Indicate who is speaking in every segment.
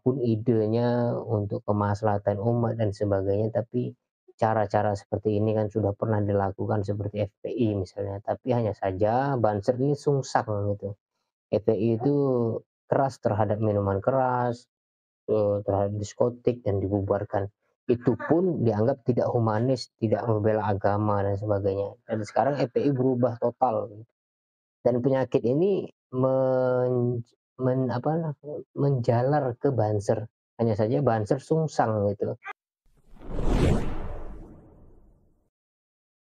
Speaker 1: apapun idenya untuk kemaslahatan umat dan sebagainya, tapi cara-cara seperti ini kan sudah pernah dilakukan seperti FPI misalnya, tapi hanya saja Banser ini sungsang gitu. FPI itu keras terhadap minuman keras, terhadap diskotik dan dibubarkan. Itu pun dianggap tidak humanis, tidak membela agama dan sebagainya. Dan sekarang FPI berubah total gitu. Dan penyakit ini menjalar ke Banser. Hanya saja Banser sungsang gitu.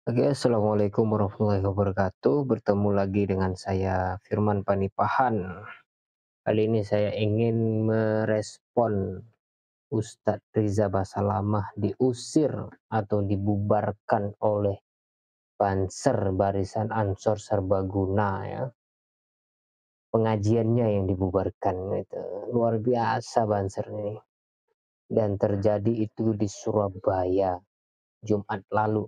Speaker 1: Oke, assalamualaikum warahmatullahi wabarakatuh. Bertemu lagi dengan saya Firman Panipahan. Kali ini saya ingin merespon Ustadz Riza Basalamah diusir atau dibubarkan oleh Banser Barisan Ansor Serbaguna ya. Pengajiannya yang dibubarkan itu. Luar biasa Banser ini. Dan terjadi itu di Surabaya Jumat lalu.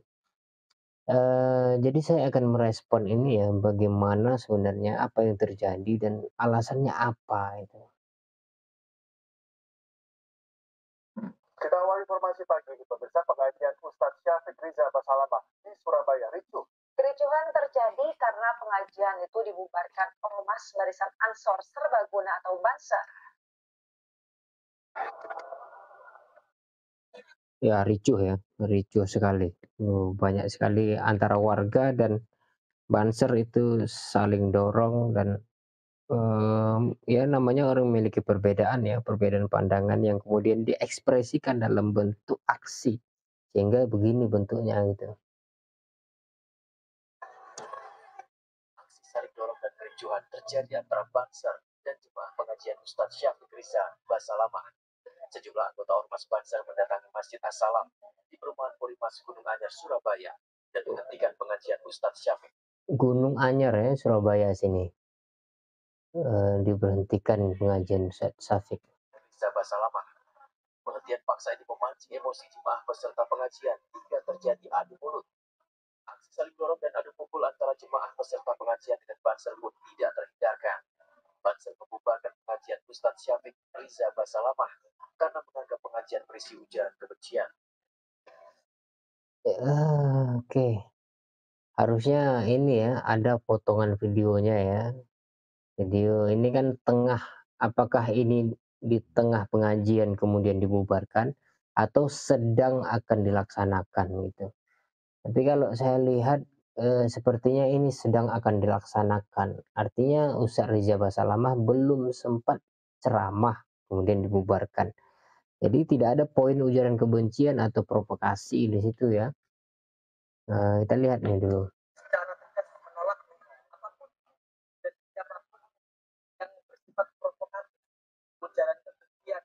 Speaker 1: Jadi saya akan merespon ini ya, bagaimana sebenarnya apa yang terjadi dan alasannya apa itu.
Speaker 2: Kita awal informasi pagi ini, pemirsa, pengajian Ustadz Syafiq Riza Basalamah di Surabaya ricuh. Kericuhan terjadi karena pengajian itu dibubarkan Ormas Barisan Ansor Serbaguna atau Banser.
Speaker 1: Ya ricuh sekali. Banyak sekali antara warga dan Banser itu saling dorong dan ya namanya orang memiliki perbedaan ya, perbedaan pandangan yang kemudian diekspresikan dalam bentuk aksi. Sehingga begini bentuknya gitu.
Speaker 2: Aksi saling dorong dan kericuhan terjadi antara Banser dan jemaah pengajian Ustadz Syafiq Riza Basalamah. Sejumlah anggota Ormas Banser mendatangi Masjid As-Salam di perumahan Polimas Gunung Anyar, Surabaya dan menghentikan pengajian Ustadz Syafiq.
Speaker 1: Gunung Anyar ya, Surabaya sini. Diberhentikan pengajian Ustadz Syafiq.
Speaker 2: Riza Basalamah. Penghentian paksa ini memancing emosi jemaah peserta pengajian hingga terjadi adu mulut. Aksi saling dorong dan adu pukul antara jemaah peserta pengajian dengan Banser pun tidak terhindarkan. Banser membubarkan pengajian Ustadz Syafiq Riza Basalamah karena menganggap pengajian berisi ujaran kebencian.
Speaker 1: Oke. Harusnya ini ya, ada potongan videonya ya. Video ini kan apakah ini di tengah pengajian kemudian dibubarkan atau sedang akan dilaksanakan gitu. Tapi kalau saya lihat, sepertinya ini sedang akan dilaksanakan. Artinya Ustadz Riza Basalamah belum sempat ceramah kemudian dibubarkan. Jadi tidak ada poin ujaran kebencian atau provokasi di situ ya. Kita lihat nih dulu.
Speaker 2: Secara tegas menolak apapun dan siapapun yang bersifat provokatif, ujaran kebencian,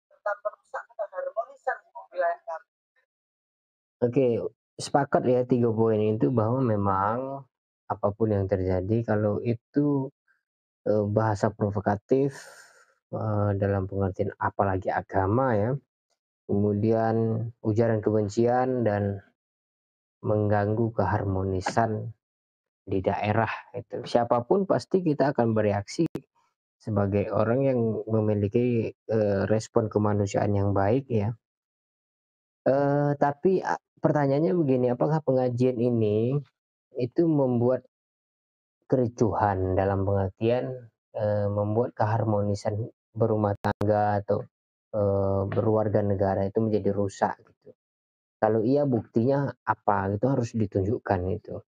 Speaker 2: serta merusak keharmonisan di wilayah kami.
Speaker 1: Oke, sepakat ya 3 poin itu bahwa memang apapun yang terjadi kalau itu, bahasa provokatif, dalam pengertian apalagi agama ya, kemudian ujaran kebencian dan mengganggu keharmonisan di daerah itu. Siapapun pasti kita akan bereaksi sebagai orang yang memiliki, respon kemanusiaan yang baik ya. Tapi pertanyaannya begini, apakah pengajian ini itu membuat kericuhan dalam pengertian, membuat keharmonisan berumah tangga atau, berwarga negara itu menjadi rusak gitu. Kalau iya buktinya apa, itu harus ditunjukkan itu.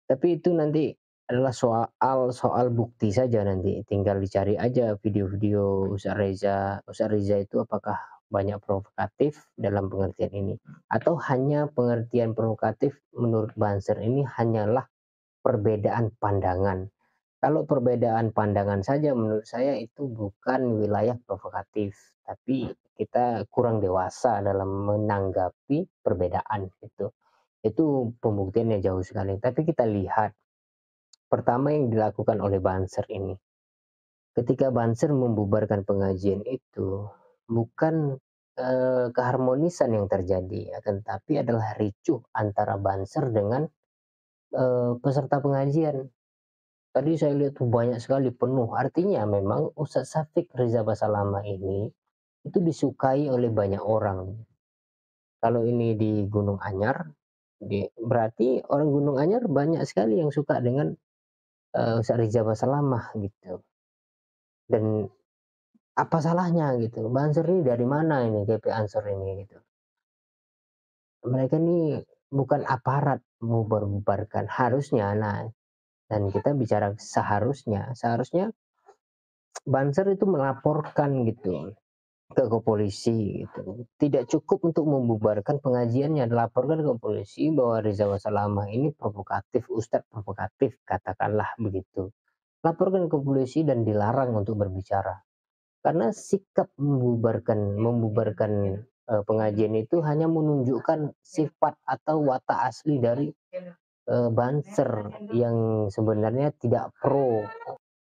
Speaker 1: Tapi itu nanti adalah soal bukti saja nanti, tinggal dicari aja video-video Ustadz Reza itu apakah banyak provokatif dalam pengertian ini, atau hanya pengertian provokatif menurut Banser ini hanyalah perbedaan pandangan. Kalau perbedaan pandangan saja menurut saya itu bukan wilayah provokatif, tapi kita kurang dewasa dalam menanggapi perbedaan itu. Itu pembuktiannya jauh sekali. Tapi kita lihat, pertama yang dilakukan oleh Banser ini. Ketika Banser membubarkan pengajian itu, bukan keharmonisan yang terjadi, akan tetapi adalah ricuh antara Banser dengan peserta pengajian. Tadi saya lihat tuh banyak sekali penuh. Artinya memang Ustadz Syafiq Riza Basalamah ini itu disukai oleh banyak orang. Kalau ini di Gunung Anyar, berarti orang Gunung Anyar banyak sekali yang suka dengan, Ustaz Rizal Basalamah gitu. Dan apa salahnya gitu, Banser ini dari mana ini, GP Ansor ini gitu. Mereka ini bukan aparat membubarkan, harusnya dan kita bicara seharusnya Banser itu melaporkan gitu ke polisi gitu. Tidak cukup untuk membubarkan pengajiannya, dilaporkan ke polisi bahwa Rizal Wasalamah ini provokatif, ustadz provokatif, katakanlah begitu. Laporkan ke polisi dan dilarang untuk berbicara. Karena sikap membubarkan pengajian itu hanya menunjukkan sifat atau watak asli dari Banser yang sebenarnya tidak pro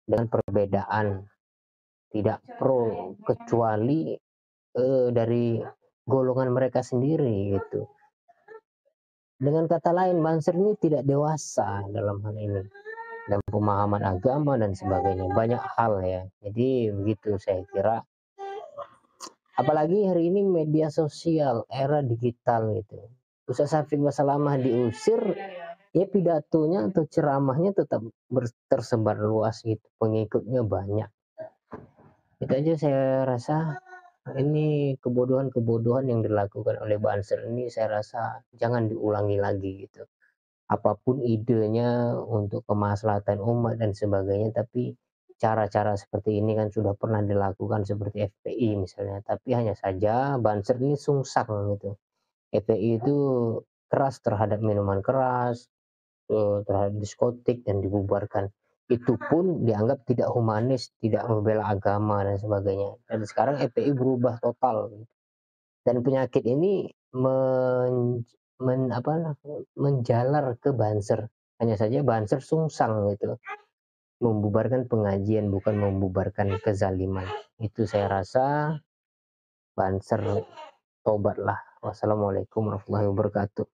Speaker 1: dengan perbedaan, tidak pro kecuali dari golongan mereka sendiri gitu. Dengan kata lain, Banser ini tidak dewasa dalam hal ini, dalam pemahaman agama dan sebagainya, banyak hal ya. Jadi begitu saya kira. Apalagi hari ini media sosial, era digital gitu. Ustaz Syafiq Basalamah diusir, ya pidatonya atau ceramahnya tetap tersebar luas gitu, pengikutnya banyak. Itu aja saya rasa ini kebodohan-kebodohan yang dilakukan oleh Banser ini saya rasa jangan diulangi lagi gitu. Apapun idenya untuk kemaslahatan umat dan sebagainya, tapi cara-cara seperti ini kan sudah pernah dilakukan seperti FPI misalnya, tapi hanya saja Banser ini sungsang gitu. FPI itu keras terhadap minuman keras, terhadap diskotik dan dibubarkan. Itu pun dianggap tidak humanis, tidak membela agama dan sebagainya. Dan sekarang FPI berubah total. Dan penyakit ini menjalar ke Banser. Hanya saja Banser sungsang gitu, membubarkan pengajian bukan membubarkan kezaliman. Itu saya rasa Banser tobatlah. Wassalamualaikum warahmatullahi wabarakatuh.